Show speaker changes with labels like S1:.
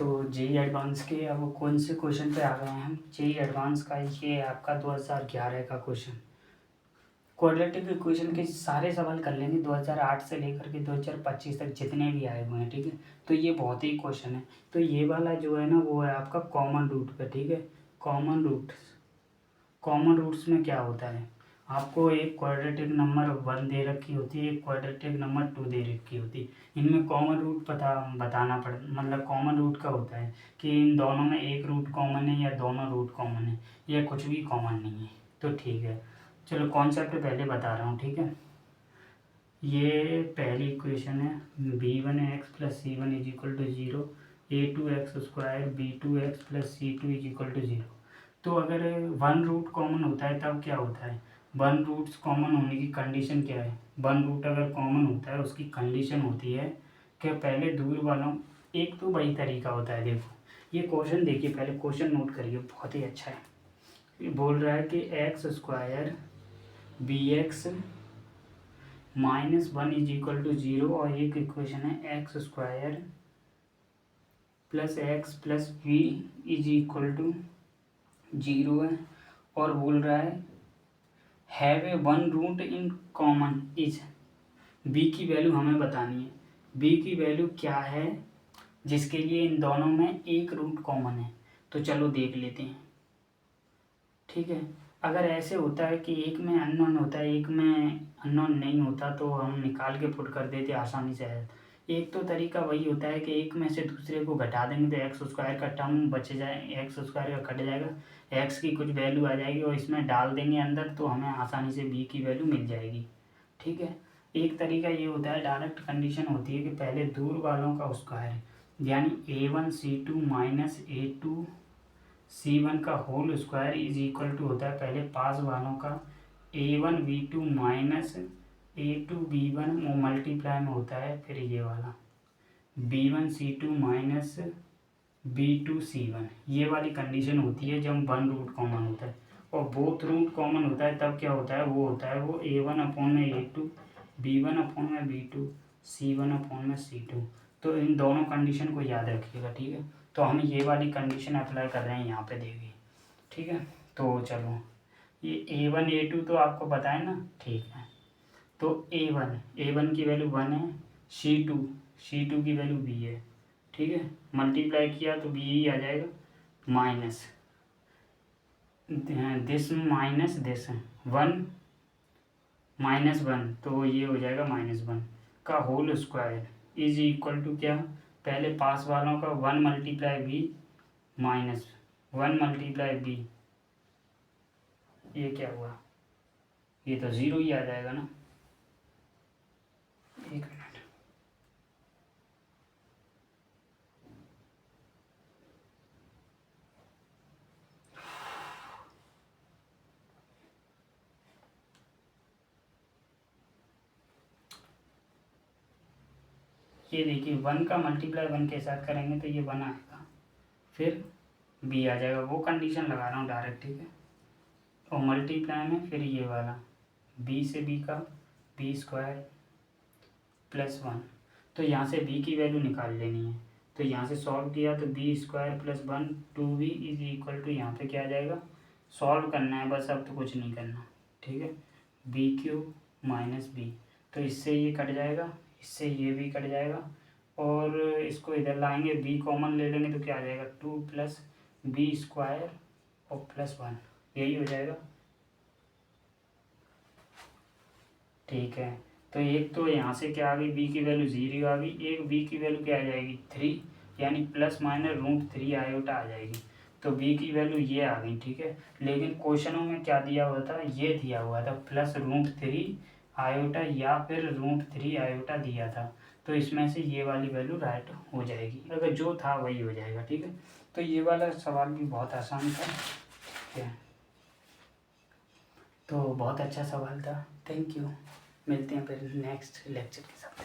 S1: तो JEE advance के अब कौन से क्वेश्चन पे आ गए हैं हम। जेई एडवांस का ये आपका 2011 का क्वेश्चन, क्वाड्रेटिक इक्वेशन के सारे सवाल कर लेंगे 2008 से लेकर के 2025 तक जितने भी आए हुए हैं, ठीक है। तो ये बहुत ही क्वेश्चन है। तो ये वाला जो है ना वो है आपका कॉमन रूट पे, ठीक है। कॉमन रूट्स में क्या होता है, आपको एक क्वाड्रेटिक नंबर 1 दे रखी होती है, एक क्वाड्रेटिक नंबर 2 दे रखी होती है। इनमें कॉमन रूट बताना पड़ मतलब कॉमन रूट का होता है कि इन दोनों में एक रूट कॉमन है या दोनों रूट कॉमन है या कुछ भी कॉमन नहीं है। तो ठीक है, चलो कॉन्सेप्ट पहले बता रहा हूँ, ठीक है। ये पहली इक्वेशन है b1x plus c1 is equal to 0, a2x² b2x plus c2 is equal to 0। तो अगर वन रूट कॉमन होता है तब क्या होता है, वन रूट्स कॉमन होने की कंडीशन क्या है, वन रूट अगर कॉमन होता है उसकी कंडीशन होती है कि पहले दूर वालों, एक तो वही तरीका होता है। देखो ये क्वेश्चन देखिए, पहले क्वेश्चन नोट करिए, बहुत ही अच्छा है। ये बोल रहा है कि x² bx -1 is equal to 0 और एक इक्वेशन है x² plus x plus V is equal to 0 है और बोल रहा है have a one root in common is, B की वैल्यू हमें बतानी है। बी की वैल्यू क्या है जिसके लिए इन दोनों में एक रूट कॉमन है। तो चलो देख लेते हैं, ठीक है। अगर ऐसे होता है कि एक में अननोन होता है एक में अननोन नहीं होता तो हम निकाल के पुट कर देते आसानी से है। एक तो तरीका वही होता है कि एक में से दूसरे को घटा देंगे तो x² का टर्म बच जाए, x² का कट जाएगा, x की कुछ वैल्यू आ जाएगी और इसमें डाल देंगे अंदर तो हमें आसानी से b की वैल्यू मिल जाएगी, ठीक है। एक तरीका ये होता है, डायरेक्ट कंडीशन होती है कि पहले दूर वालों का स्क्वायर यानी a1c2 माइनस a2 c1 का whole square is equal to होता है पहले पास वालों का a1v2 माइनस a2b1 वो मल्टीप्लाई में होता है फिर ये वाला b1c2 माइनस b2c1। ये वाली कंडीशन होती है जब वन रूट कॉमन होता है और बोथ रूट कॉमन होता है तब क्या होता है, वो होता है वो a1/a2 b1/b2 c1/c2। तो इन दोनों कंडीशन को याद रखिएगा, ठीक है। तो हम ये वाली कंडीशन अप्लाई कर रहे हैं यहाँ पे, देखिए, ठीक है। तो चलो ये a1 a2 तो आपको पता है ना, ठीक है। तो a1 की वैल्यू 1 है, c2 की वैल्यू b है, ठीक है। मल्टीप्लाई किया तो b ही आ जाएगा माइनस दिस माइनस दिस 1 -1 तो ये हो जाएगा -1 का whole square is equal to क्या, पहले पास वालों का 1 × b माइनस 1 × b, ये क्या हुआ, ये तो 0 ही आ जाएगा ना। एक मिनट, ये देखिए 1 का मल्टीप्लाई 1 के साथ करेंगे तो ये 1 आएगा, फिर b आ जाएगा, वो कंडीशन लगा रहा हूँ डायरेक्ट, ठीक है। और मल्टीप्लाई में फिर ये वाला b से b का b² प्लस 1, तो यहाँ से b की वैल्यू निकाल लेनी है। तो यहाँ से सॉल्व किया तो b² plus 1 2b is equal to यहाँ पे क्या आ जाएगा, सॉल्व करना है बस, अब तो कुछ नहीं करना, ठीक है। b³ माइनस b, तो इससे ये कट जाएगा, इससे ये भी कट जाएगा और इसको इधर लाएंगे b कॉमन ले लेंगे तो क्या आ जाएगा 2 प्लस b² और प्लस 1, यही हो जाएगा, ठीक है। तो एक तो यहाँ से क्या आ गई, b की वैल्यू 0 आ गई, एक b की वैल्यू क्या आ जाएगी 3 यानी ±√3 आयोटा आ जाएगी। तो b की वैल्यू ये आ गई, ठीक है। लेकिन क्वेश्चनों में क्या दिया हुआ था, ये दिया हुआ था +√3 आयोटा या फिर √3 आयोटा दिया था। तो इसमें से ये वाली वैल्यू राइट हो जाएगी, अगर जो था वही हो जाएगा, ठीक है। तो ये वाला सवाल भी बहुत आसान था, ठीक है। तो बहुत अच्छा सवाल था, थैंक यू। मिलते हैं फिर नेक्स्ट लेक्चर के साथ।